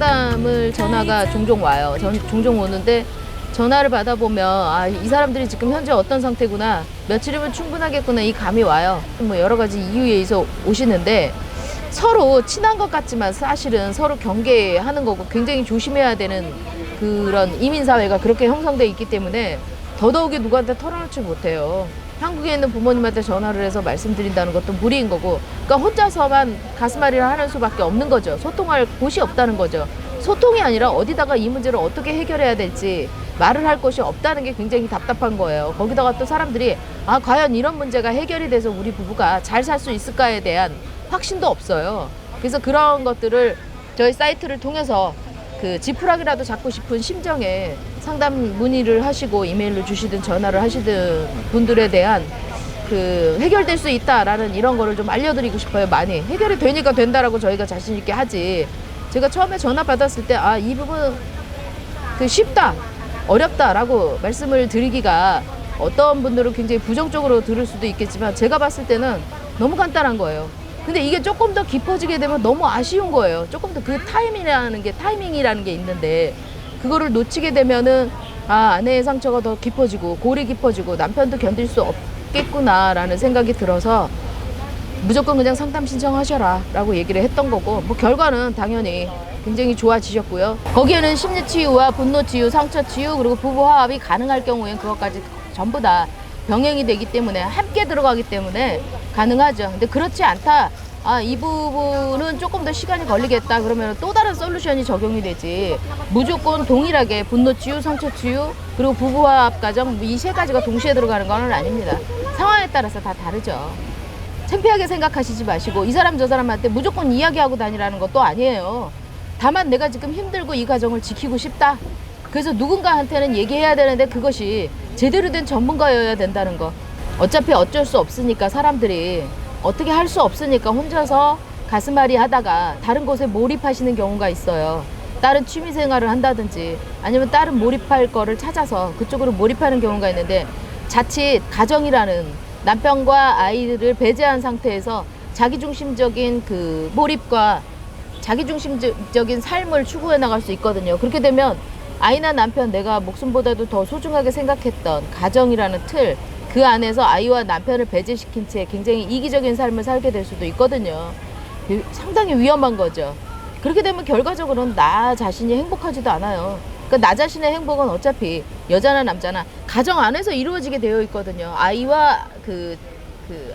상담을 전화가 종종 와요. 종종 오는데 전화를 받아보면 아, 이 사람들이 지금 현재 어떤 상태구나, 며칠이면 충분하겠구나, 이 감이 와요. 뭐 여러 가지 이유에 의해서 오시는데 서로 친한 것 같지만 사실은 서로 경계하는 거고 굉장히 조심해야 되는 그런 이민사회가 그렇게 형성돼 있기 때문에 더더욱이 누구한테 털어놓지 못해요. 한국에 있는 부모님한테 전화를 해서 말씀드린다는 것도 무리인 거고, 그러니까 혼자서만 가슴앓이를 하는 수밖에 없는 거죠. 소통할 곳이 없다는 거죠. 소통이 아니라 어디다가 이 문제를 어떻게 해결해야 될지 말을 할 곳이 없다는 게 굉장히 답답한 거예요. 거기다가 또 사람들이 아, 과연 이런 문제가 해결이 돼서 우리 부부가 잘 살 수 있을까에 대한 확신도 없어요. 그래서 그런 것들을 저희 사이트를 통해서 그 지푸라기라도 잡고 싶은 심정에 상담 문의를 하시고 이메일로 주시든 전화를 하시든 분들에 대한 그 해결될 수 있다라는 이런 거를 좀 알려드리고 싶어요. 많이 해결이 되니까 된다라고 저희가 자신 있게 하지, 제가 처음에 전화 받았을 때 아, 이 부분 그 쉽다, 어렵다라고 말씀을 드리기가 어떤 분들은 굉장히 부정적으로 들을 수도 있겠지만 제가 봤을 때는 너무 간단한 거예요. 근데 이게 조금 더 깊어지게 되면 너무 아쉬운 거예요. 조금 더 그 타이밍이라는 게 있는데 그거를 놓치게 되면은 아, 아내의 상처가 더 깊어지고 골이 깊어지고 남편도 견딜 수 없겠구나라는 생각이 들어서 무조건 그냥 상담 신청하셔라 라고 얘기를 했던 거고, 뭐 결과는 당연히 굉장히 좋아지셨고요. 거기에는 심리 치유와 분노 치유, 상처 치유, 그리고 부부 화합이 가능할 경우엔 그것까지 전부 다 병행이 되기 때문에, 함께 들어가기 때문에 가능하죠. 근데 그렇지 않다, 아, 이 부분은 조금 더 시간이 걸리겠다 그러면 또 다른 솔루션이 적용이 되지, 무조건 동일하게 분노 치유, 상처 치유, 그리고 부부 화합 과정 이 세 가지가 동시에 들어가는 건 아닙니다. 상황에 따라서 다 다르죠. 창피하게 생각하시지 마시고 이 사람 저 사람한테 무조건 이야기하고 다니라는 것도 아니에요. 다만 내가 지금 힘들고 이 가정을 지키고 싶다, 그래서 누군가한테는 얘기해야 되는데 그것이 제대로 된 전문가여야 된다는 거. 어차피 어쩔 수 없으니까, 사람들이 어떻게 할 수 없으니까 혼자서 가슴앓이 하다가 다른 곳에 몰입하시는 경우가 있어요. 다른 취미 생활을 한다든지 아니면 다른 몰입할 거를 찾아서 그쪽으로 몰입하는 경우가 있는데, 자칫 가정이라는 남편과 아이들을 배제한 상태에서 자기중심적인 그 몰입과 자기중심적인 삶을 추구해 나갈 수 있거든요. 그렇게 되면 아이나 남편, 내가 목숨보다도 더 소중하게 생각했던 가정이라는 틀, 그 안에서 아이와 남편을 배제시킨 채 굉장히 이기적인 삶을 살게 될 수도 있거든요. 상당히 위험한 거죠. 그렇게 되면 결과적으로는 나 자신이 행복하지도 않아요. 그러니까 나 자신의 행복은 어차피 여자나 남자나 가정 안에서 이루어지게 되어 있거든요. 아이와 그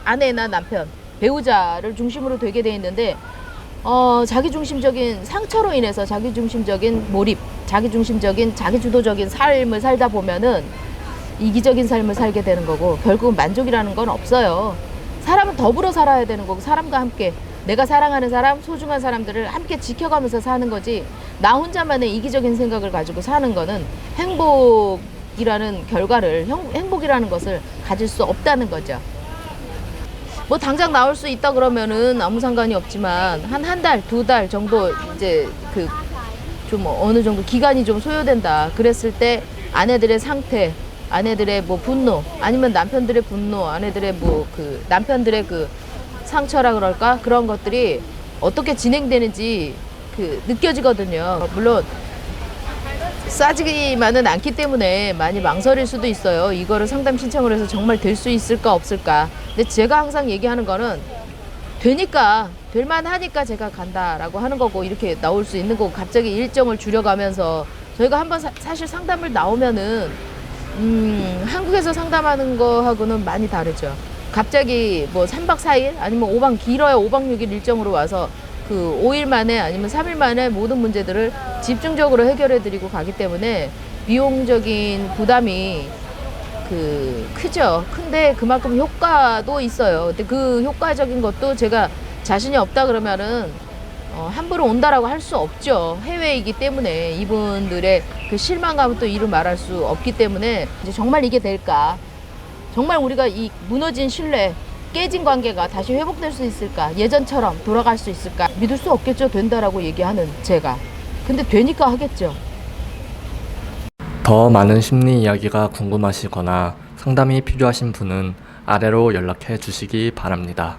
아내나 남편, 배우자를 중심으로 되게 돼 있는데 자기중심적인 상처로 인해서 자기중심적인 몰입, 자기중심적인 자기주도적인 삶을 살다 보면은 이기적인 삶을 살게 되는 거고, 결국은 만족이라는 건 없어요. 사람은 더불어 살아야 되는 거고, 사람과 함께 내가 사랑하는 사람, 소중한 사람들을 함께 지켜가면서 사는 거지, 나 혼자만의 이기적인 생각을 가지고 사는 거는 행복이라는 결과를, 행복이라는 것을 가질 수 없다는 거죠. 뭐 당장 나올 수 있다 그러면은 아무 상관이 없지만 한 달, 두 달 정도 이제 그 좀 어느 정도 기간이 좀 소요된다 그랬을 때 아내들의 상태, 아내들의 뭐 분노, 아니면 남편들의 분노, 아내들의 뭐 그 남편들의 그 상처라 그럴까, 그런 것들이 어떻게 진행되는지 그 느껴지거든요. 물론 싸지만은 않기 때문에 많이 망설일 수도 있어요. 이거를 상담 신청을 해서 정말 될 수 있을까 없을까. 근데 제가 항상 얘기하는 거는 되니까, 될만하니까 제가 간다라고 하는 거고, 이렇게 나올 수 있는 거고, 갑자기 일정을 줄여가면서 저희가 한번 사실 상담을 나오면은 한국에서 상담하는 거하고는 많이 다르죠. 갑자기 뭐 3박 4일 아니면 5박, 길어야 5박 6일 일정으로 와서 그 5일 만에 아니면 3일 만에 모든 문제들을 집중적으로 해결해 드리고 가기 때문에 비용적인 부담이 크죠. 근데 그만큼 효과도 있어요. 근데 그 효과적인 것도 제가 자신이 없다 그러면은 함부로 온다라고 할 수 없죠. 해외이기 때문에 이분들의 그 실망감은 또 이루 말할 수 없기 때문에, 이제 정말 이게 될까? 정말 우리가 이 무너진 신뢰, 깨진 관계가 다시 회복될 수 있을까? 예전처럼 돌아갈 수 있을까? 믿을 수 없겠죠. 된다라고 얘기하는 제가. 근데 되니까 하겠죠. 더 많은 심리 이야기가 궁금하시거나 상담이 필요하신 분은 아래로 연락해 주시기 바랍니다.